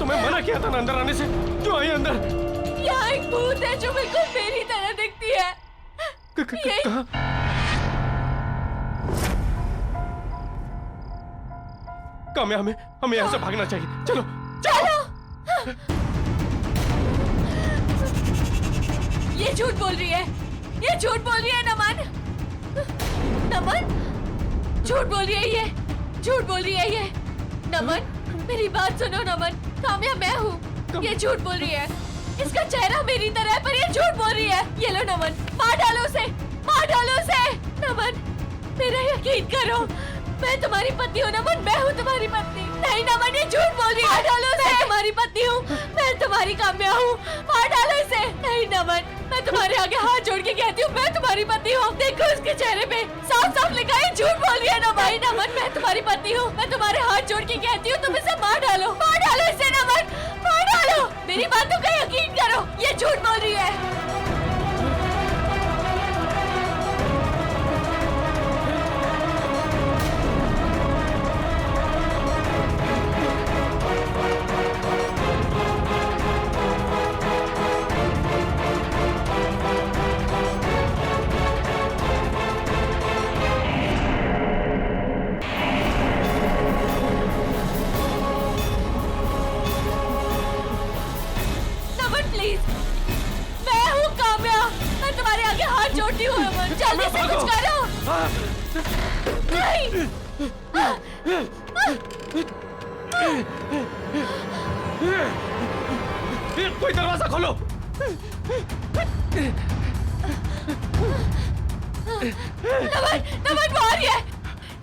तुम्हें मना किया था ना अंदर आने से, क्यों आई अंदर? यहाँ एक भूत है जो बिल्कुल मेरी तरह दिखती है। कहाँ? काम्या, हमें यहाँ से भागना चाहिए। चलो चलो। ये झूठ बोल रही है, ये झूठ बोल रही है नमन। नमन झूठ बोल रही है, ये झूठ बोल रही है ये। नमन मेरी बात सुनो नमन, काम्या मैं हूँ, ये झूठ बोल रही है। इसका चेहरा मेरी तरह है पर ये झूठ बोल रही है। ये लो नमन, मार डालो उसे, मार डालो उसे। नमन मेरा यकीन करो, मैं तुम्हारी पत्नी हूँ नमन, मैं हूँ तुम्हारी पत्नी। नहीं नमन ये झूठ बोल रही है, मार डालो उसे। मैं तुम्हारी पत्नी हूँ, मैं तुम्हारी काम्या हूँ, मार डालो इसे। नहीं नमन मैं तुम्हारे आगे हाथ जोड़ के कहती हूँ मैं तुम्हारी पत्नी हूँ। देखो उसके चेहरे पे साफ साफ लिखा है झूठ बोल रही है नमन। नहीं नमन मैं तुम्हारी पत्नी हूँ, मैं तुम्हारे हाथ जोड़ के कहती हूँ तुम इसे मार डालो, मार डालो इसे नमन, मार डालो। मेरी बातों का यकीन करो, ये झूठ बोल रही है। जोड़ती हूँ नमन, जल्दी से कुछ करो। नहीं। कोई दरवाजा खोलो। नमन, नमन वो आ रही है।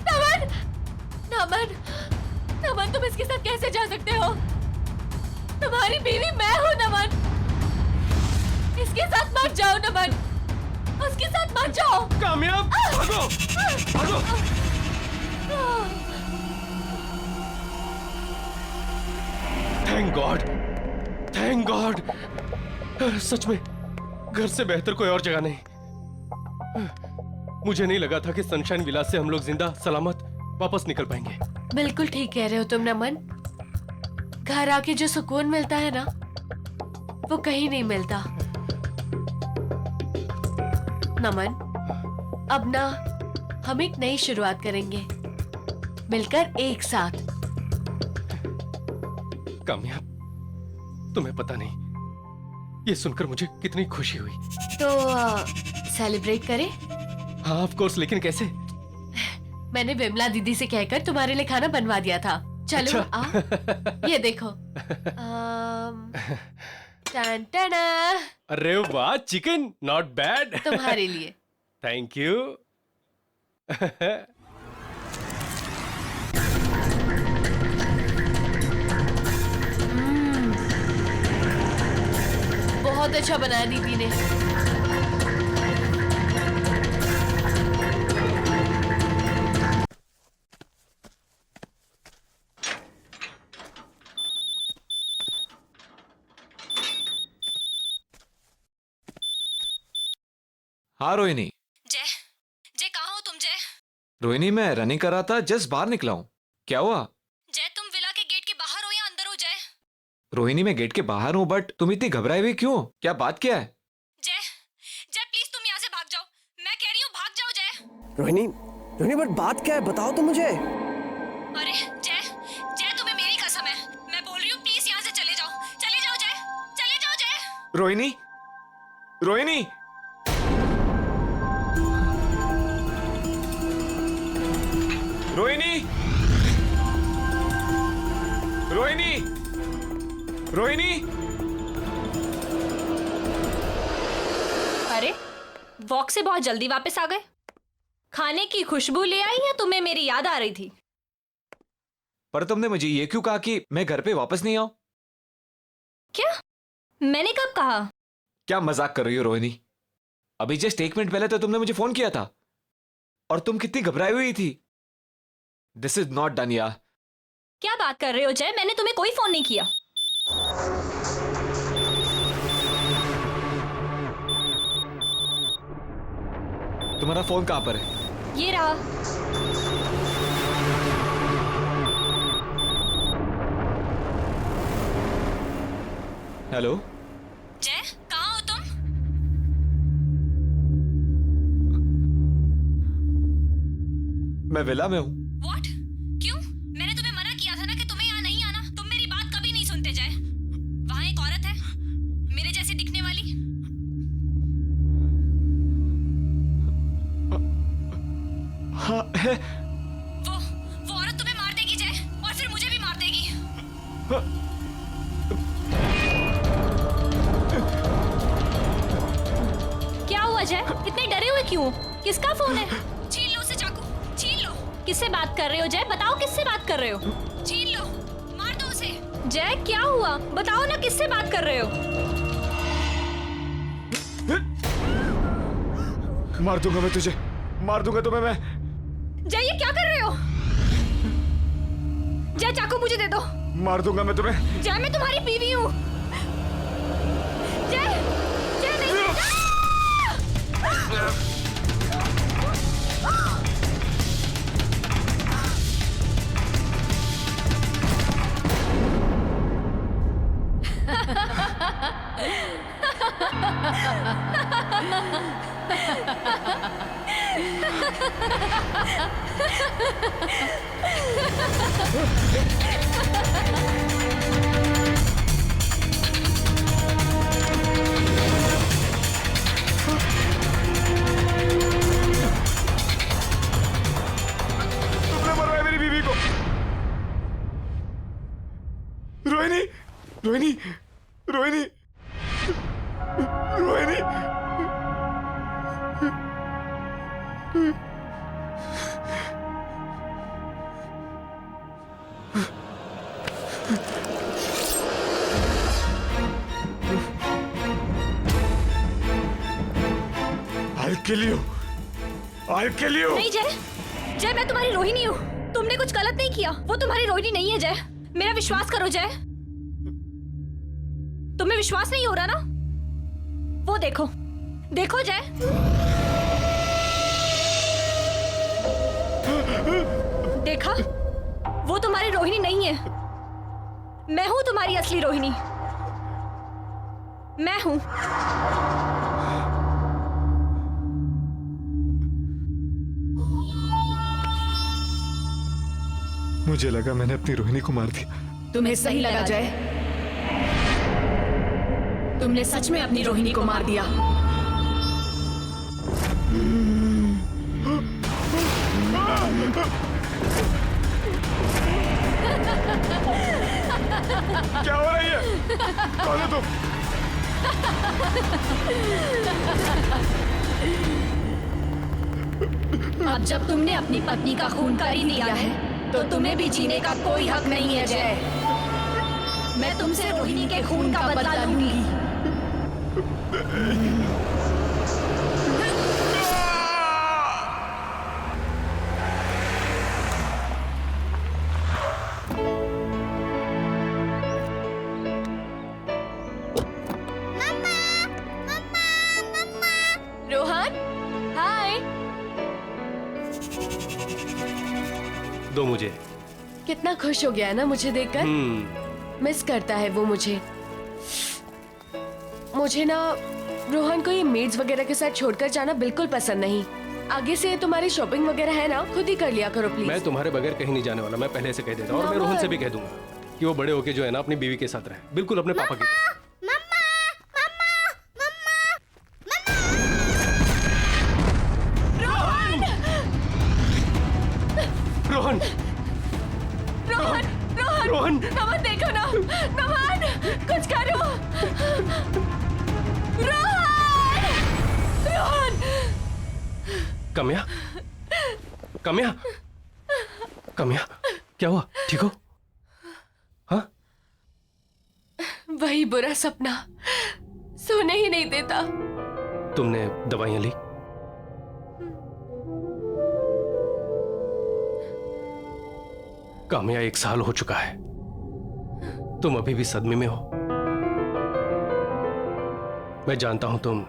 नमन, नमन, नमन तुम इसके साथ कैसे जा सकते हो? तुम्हारी बीवी मैं हूँ नमन। इसके साथ मत जाओ नमन, उसके साथ मत जाओ। कामयाब, भागो, भागो। Thank God, thank God. सच में घर से बेहतर कोई और जगह नहीं। मुझे नहीं लगा था कि सनशाइन विला से हम लोग जिंदा सलामत वापस निकल पाएंगे। बिल्कुल ठीक कह रहे हो तुम नमन। घर आके जो सुकून मिलता है ना, वो कहीं नहीं मिलता। नमन अब ना हम एक नई शुरुआत करेंगे, मिलकर एक साथ। कामयाब, तुम्हें पता नहीं ये सुनकर मुझे कितनी खुशी हुई। तो सेलिब्रेट करें? हाँ ऑफ कोर्स, लेकिन कैसे? मैंने विमला दीदी से कहकर तुम्हारे लिए खाना बनवा दिया था। चलो अच्छा? आओ, ये देखो। टन टन। अरे वाह, चिकन नॉट बैड। तुम्हारे लिए। Thank you. बहुत अच्छा बनाया दीदी ने। हाँ रोहिणी। जय, जय कहाँ हो तुम जय? रोहिणी मैं रनिंग कर रहा था, जस्ट बाहर निकला हूँ। क्या हुआ? जय तुम विला के गेट के बाहर हो या अंदर हो जय? रोहिणी मैं गेट के बाहर हूँ, बट तुम इतनी घबराई हुई क्यों? क्या बात क्या है? जय, जय प्लीज तुम यहाँ से भाग जाओ। मैं कह रही हूँ भाग जाओ जय। रोहिणी, रोहिणी बट बात क्या है, बताओ तो मुझे। अरे जय, जय तुम्हें मेरी कसम है, मैं बोल रही हूँ प्लीज यहाँ से चले जाओ, चले जाओ जय, चले जाओ जय। रोहिणी, रोहिणी, रोहिणी, रोहिणी, रोहिणी। अरे वॉक से बहुत जल्दी वापस आ गए। खाने की खुशबू ले आई या तुम्हें मेरी याद आ रही थी? पर तुमने मुझे ये क्यों कहा कि मैं घर पे वापस नहीं आऊं? क्या? मैंने कब कहा? क्या मजाक कर रही हो रोहिणी? अभी जस्ट 1 मिनट पहले तो तुमने मुझे फोन किया था और तुम कितनी घबराई हुई थी। दिस इज नॉट डन यार। क्या बात कर रहे हो जय? मैंने तुम्हें कोई फोन नहीं किया। तुम्हारा फोन कहाँ पर है? ये रहा। हेलो जय, कहाँ हो तुम? मैं विला में हूँ। What? क्यों? मैंने तुम्हें मना किया था ना कि तुम्हें यहाँ नहीं आना। तुम मेरी बात कभी नहीं सुनते जय। वहाँ एक औरत है, मेरे जैसी दिखने वाली। हाँ है। वो औरत तुम्हें मार देगी जय, और फिर मुझे भी मार देगी। क्या हुआ जय? इतने डरे हुए क्यों? किसका फोन है? छीन लो उसे चाकू, छीन लो। किससे बात कर रहे हो जय? बताओ किससे बात कर रहे हो? छीन लो, मार दो उसे। जय क्या हुआ? बताओ ना किससे बात कर रहे हो? मार दूंगा मैं तुझे, मार दूंगा तुम्हें मैं। जय ये क्या कर रहे हो? जय चाकू मुझे दे दो। मार दूंगा मैं तुम्हें। जय मैं तुम्हारी बीवी हूँ। जय जय नहीं। तुमने मरवाया मेरी बीवी को। Rohini, Rohini, Rohini, Rohini. I'll kill you. I'll kill you. नहीं जय, जय मैं तुम्हारी रोहिणी हूँ। तुमने कुछ गलत नहीं किया। वो तुम्हारी रोहिणी नहीं है जय। मेरा विश्वास करो जय। तुम्हें विश्वास नहीं हो रहा ना? वो देखो, देखो जय। देखा? वो तुम्हारी रोहिणी नहीं है। मैं हूं तुम्हारी असली रोहिणी। मैं हूं। मुझे लगा मैंने अपनी रोहिणी को मार दिया। तुम्हें सही लगा जय। तुमने सच में अपनी रोहिणी को मार दिया। क्या हो रही है? कौन है तुम? अब जब तुमने अपनी पत्नी का खून कर ही लिया है तो तुम्हें भी जीने का कोई हक नहीं है जय। मैं तुमसे रोहिणी के खून का बदला लूंगी। रोहन, हाय। दो मुझे। कितना खुश हो गया है ना मुझे देखकर। मिस करता है वो मुझे। मुझे ना रोहन को ये मेड्स वगैरह के साथ छोड़कर जाना बिल्कुल पसंद नहीं। आगे से तुम्हारी शॉपिंग वगैरह है ना, खुद ही कर लिया करो प्लीज। मैं तुम्हारे बगैर कहीं नहीं जाने वाला। मैं पहले से कह देता हूँ, और मैं रोहन से भी कह दूंगा कि वो बड़े होके जो है ना अपनी बीवी के साथ रहे, बिल्कुल अपने पापा की तरह। रोहन, रोहन, रोहन, रोहन। नमन देखो ना, नमन, कुछ करो। रोहन, रोहन। कम्या, कम्या, कम्या, क्या हुआ? ठीक हो? हाँ? वही बुरा सपना सोने ही नहीं देता। तुमने दवाइयां ली? काम्या 1 साल हो चुका है, तुम अभी भी सदमे में हो। मैं जानता हूं तुम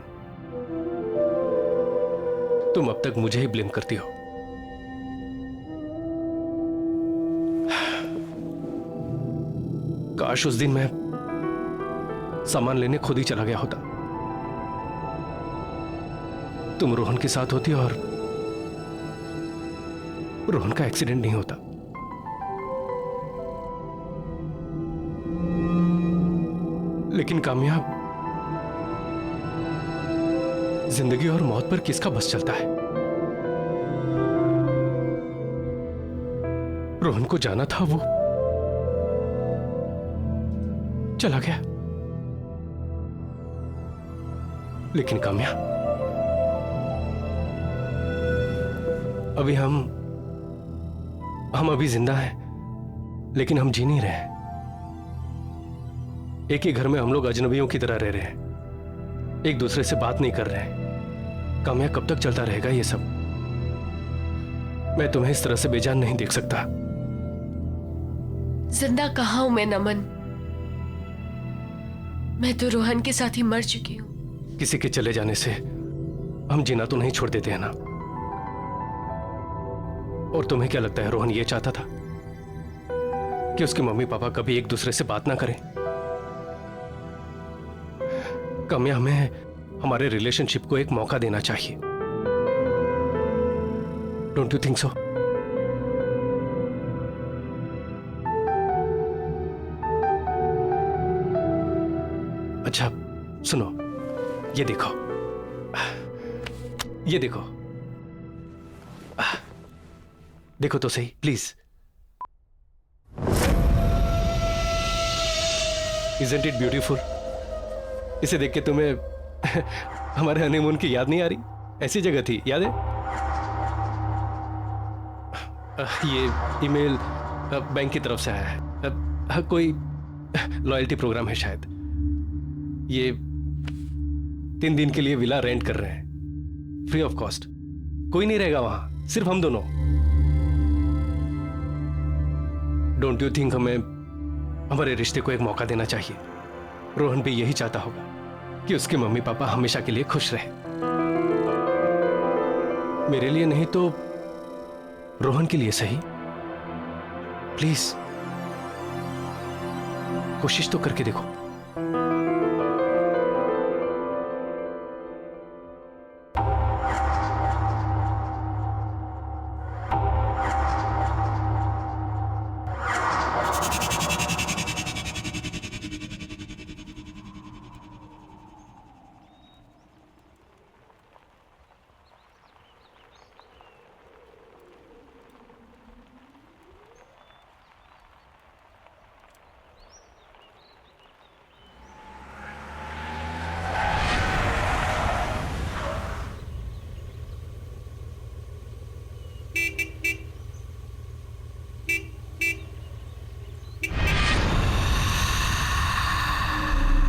अब तक मुझे ही ब्लेम करती हो। काश उस दिन मैं सामान लेने खुद ही चला गया होता। तुम रोहन के साथ होती और रोहन का एक्सीडेंट नहीं होता। लेकिन कामयाब, जिंदगी और मौत पर किसका बस चलता है? रोहन को जाना था, वो चला गया। लेकिन कामयाब, अभी हम अभी जिंदा हैं, लेकिन हम जी नहीं रहे हैं। एक ही घर में हम लोग अजनबियों की तरह रह रहे हैं, एक दूसरे से बात नहीं कर रहे हैं। कामयाब, कब तक चलता रहेगा ये सब? मैं तुम्हें इस तरह से बेजान नहीं देख सकता। जिंदा कहाँ हूं मैं नमन? मैं तो रोहन के साथ ही मर चुकी हूँ। किसी के चले जाने से हम जीना तो नहीं छोड़ देते हैं ना। और तुम्हें क्या लगता है रोहन ये चाहता था कि उसके मम्मी पापा कभी एक दूसरे से बात ना करें? कामया, हमें हमारे रिलेशनशिप को एक मौका देना चाहिए। Don't you think so? अच्छा सुनो, ये देखो, ये देखो, देखो तो सही प्लीज। Isn't it beautiful? इसे देख के तुम्हें हमारे हनीमून की याद नहीं आ रही? ऐसी जगह थी, याद है? ये ईमेल बैंक की तरफ से आया है। कोई लॉयल्टी प्रोग्राम है शायद। ये 3 दिन के लिए विला रेंट कर रहे हैं, फ्री ऑफ कॉस्ट। कोई नहीं रहेगा वहां, सिर्फ हम दोनों। डोंट यू थिंक हमें हमारे रिश्ते को एक मौका देना चाहिए? रोहन भी यही चाहता होगा कि उसके मम्मी पापा हमेशा के लिए खुश रहे। मेरे लिए नहीं तो रोहन के लिए सही। प्लीज कोशिश तो करके देखो।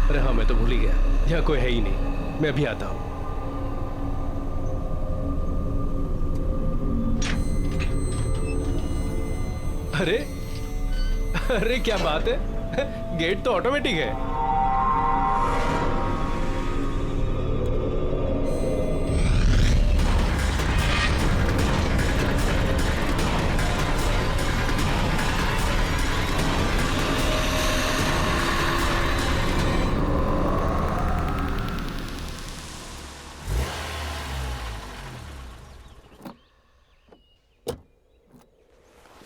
अरे हाँ, मैं तो भूल ही गया, यहाँ कोई है ही नहीं। मैं अभी आता हूं। अरे अरे क्या बात है, गेट तो ऑटोमेटिक है।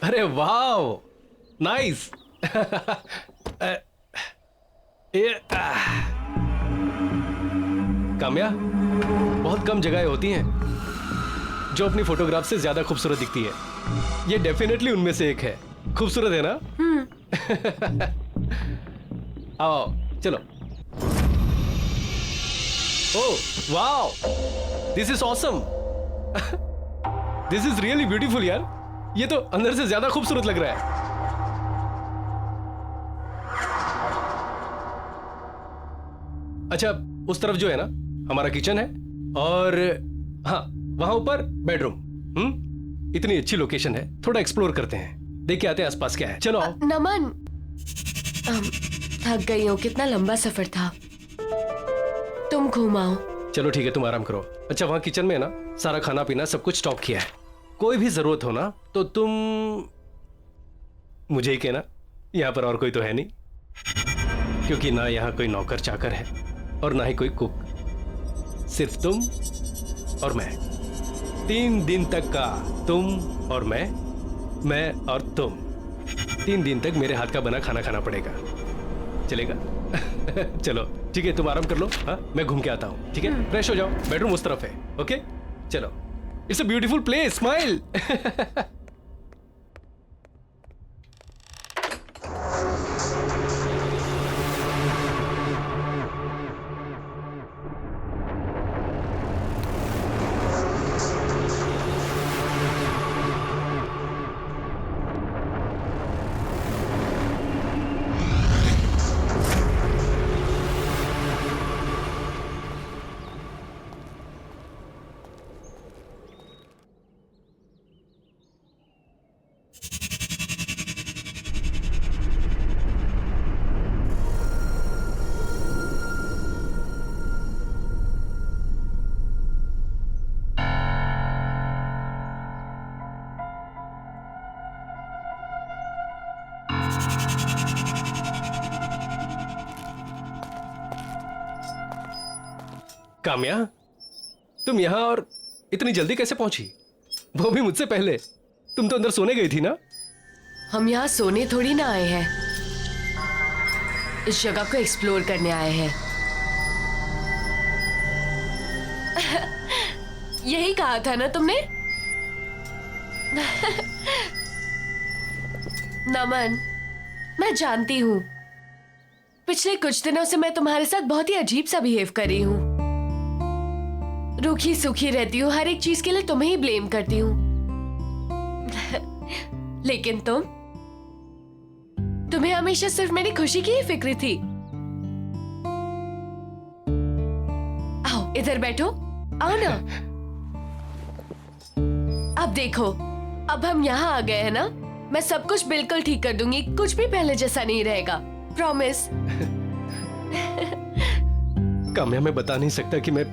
अरे वाओ, नाइस। काम्या, बहुत कम जगहें होती हैं जो अपनी फोटोग्राफ से ज्यादा खूबसूरत दिखती है। ये डेफिनेटली उनमें से एक है। खूबसूरत है ना? आओ चलो। Oh wow, this is awesome. This is really beautiful यार। ये तो अंदर से ज्यादा खूबसूरत लग रहा है। अच्छा, उस तरफ जो है ना हमारा किचन है, और हाँ वहां ऊपर बेडरूम। इतनी अच्छी लोकेशन है, थोड़ा एक्सप्लोर करते हैं, देख के आते हैं आसपास क्या है। चलो। नमन, थक गई हूँ, कितना लंबा सफर था। तुम घुमाओ। चलो ठीक है, तुम आराम करो। अच्छा, वहां किचन में है ना सारा खाना पीना सब कुछ स्टॉक किया है। कोई भी जरूरत हो ना तो तुम मुझे ही कहना, यहां पर और कोई तो है नहीं। क्योंकि ना यहाँ कोई नौकर चाकर है और ना ही कोई कुक, सिर्फ तुम और मैं। 3 दिन तक का तुम और मैं और तुम। 3 दिन तक मेरे हाथ का बना खाना खाना पड़ेगा, चलेगा? चलो ठीक है, तुम आराम कर लो। हाँ, मैं घूम के आता हूँ, ठीक है? फ्रेश हो जाओ, बेडरूम उस तरफ है। ओके चलो, it's a beautiful place, smile. Kamya, तुम यहाँ और इतनी जल्दी कैसे पहुंची? वो भी मुझसे पहले। तुम तो अंदर सोने गई थी ना? हम यहाँ सोने थोड़ी ना आए हैं, इस जगह को एक्सप्लोर करने आए हैं। यही कहा था ना तुमने? नमन, मैं जानती हूँ पिछले कुछ दिनों से मैं तुम्हारे साथ बहुत ही अजीब सा बिहेव कर रही हूँ। रूखी सूखी रहती हूँ, हर एक चीज के लिए तुम्हें ही ब्लेम करती हूँ। लेकिन तुम्हें हमेशा सिर्फ मेरी खुशी की ही फिक्र थी। आओ इधर बैठो, आओ ना। अब देखो, अब हम यहाँ आ गए हैं ना, मैं सब कुछ बिल्कुल ठीक कर दूंगी, कुछ भी पहले जैसा नहीं रहेगा, प्रॉमिस। काम्या, मैं बता नहीं सकता कि मैं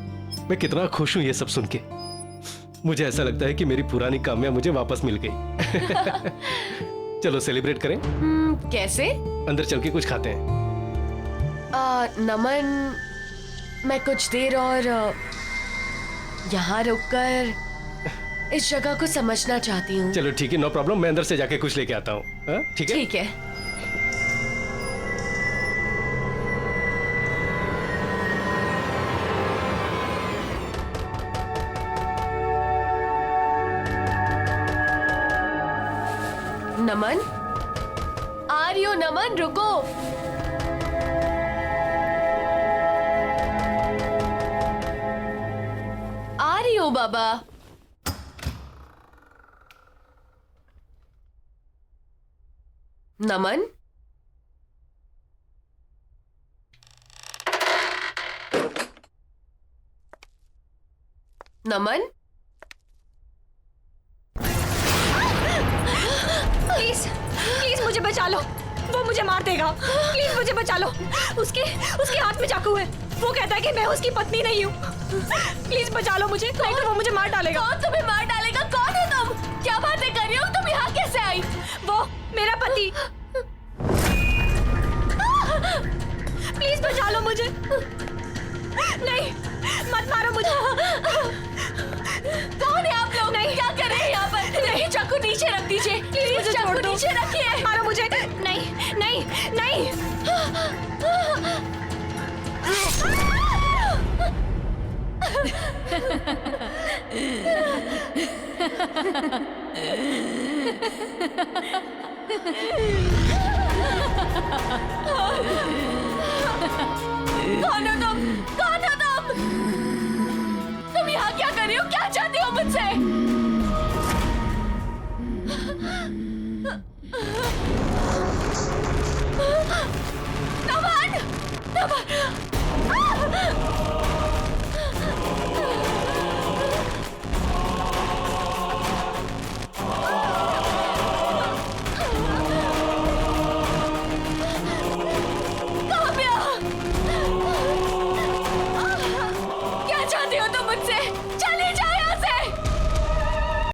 कितना खुश हूं ये सब सुन के। मुझे ऐसा लगता है कि मेरी पुरानी काम्या मुझे वापस मिल गई। चलो सेलिब्रेट करें। कैसे? अंदर चल के कुछ खाते हैं। नमन, मैं कुछ देर और यहाँ रुककर इस जगह को समझना चाहती हूँ। चलो ठीक है, नो प्रॉब्लम, मैं अंदर से जाके कुछ लेके आता हूँ। ठीक है? ठीक है। नमन, आ रही हो? नमन रुको। आ रही हो बाबा। नमन, नमन, प्लीज प्लीज मुझे बचा लो, वो मुझे मार देगा। प्लीज मुझे बचा लो। उसके हाथ में चाकू है, वो कहता है कि मैं उसकी पत्नी नहीं हूँ। प्लीज बचा लो मुझे, नहीं तो वो मुझे मार डालेगा। कौन तुम्हें मार डालेगा? कौन है तुम? क्या बातें कर रही हो? तुम यहाँ कैसे आई? वो मेरा पति। प्लीज बचा लो मुझे। नहीं, मत मारो मुझे। कौन है आप लोग? नहीं। क्या कर रहे हैं यहाँ पर? नहीं, चाकू नीचे रख दीजिए। मुझे चाकू छोड़ दो। नीचे रखिए। मारो मुझे। नहीं नहीं नहीं। कौन हो तुम? कौन